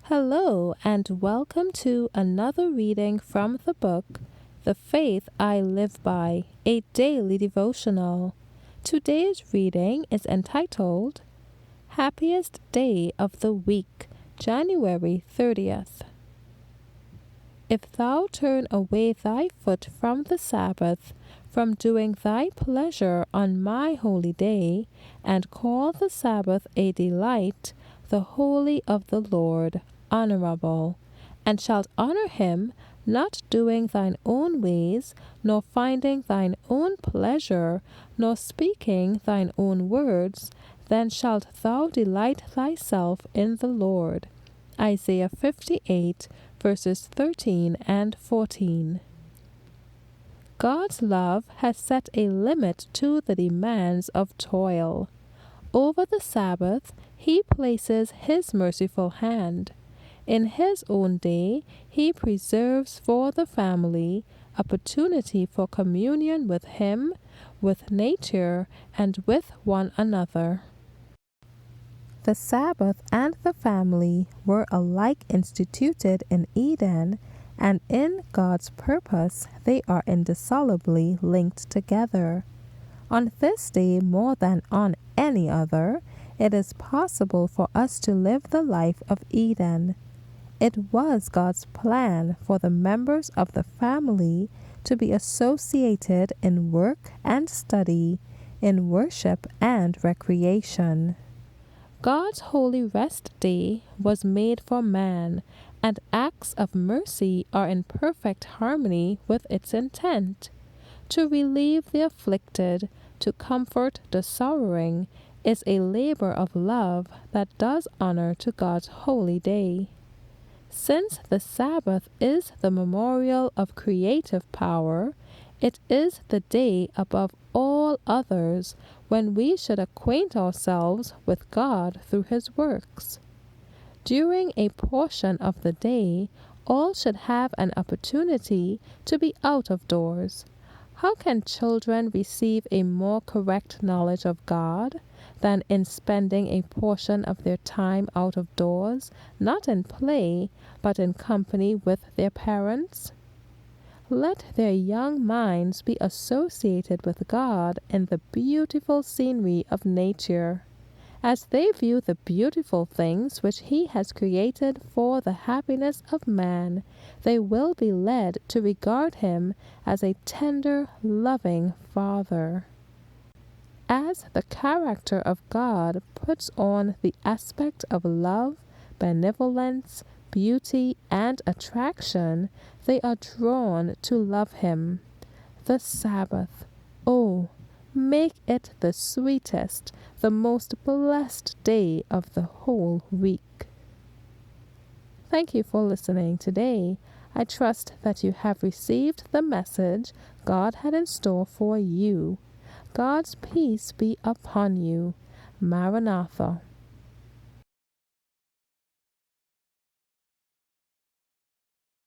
Hello, and welcome to another reading from the book, The Faith I Live By, a daily devotional. Today's reading is entitled, Happiest Day of the Week, January 30th. If thou turn away thy foot from the Sabbath, from doing thy pleasure on my holy day, and call the Sabbath a delight, the holy of the Lord, honorable, and shalt honor him, not doing thine own ways, nor finding thine own pleasure, nor speaking thine own words, then shalt thou delight thyself in the Lord. Isaiah 58, verses 13 and 14. God's love has set a limit to the demands of toil. Over the Sabbath, he places his merciful hand. In his own day, he preserves for the family opportunity for communion with him, with nature, and with one another. The Sabbath and the family were alike instituted in Eden, and in God's purpose they are indissolubly linked together. On this day more than on any other, it is possible for us to live the life of Eden. It was God's plan for the members of the family to be associated in work and study, in worship and recreation. God's holy rest day was made for man, and acts of mercy are in perfect harmony with its intent. To relieve the afflicted, to comfort the sorrowing, is a labor of love that does honor to God's holy day. Since the Sabbath is the memorial of creative power, it is the day above all others when we should acquaint ourselves with God through his works. During a portion of the day, all should have an opportunity to be out of doors. How can children receive a more correct knowledge of God than in spending a portion of their time out of doors, not in play, but in company with their parents? Let their young minds be associated with God in the beautiful scenery of nature. As they view the beautiful things which he has created for the happiness of man, they will be led to regard him as a tender, loving Father. As the character of God puts on the aspect of love, benevolence, beauty, and attraction, they are drawn to love him. The Sabbath, oh, make it the sweetest, the most blessed day of the whole week. Thank you for listening today. I trust that you have received the message God had in store for you. God's peace be upon you. Maranatha.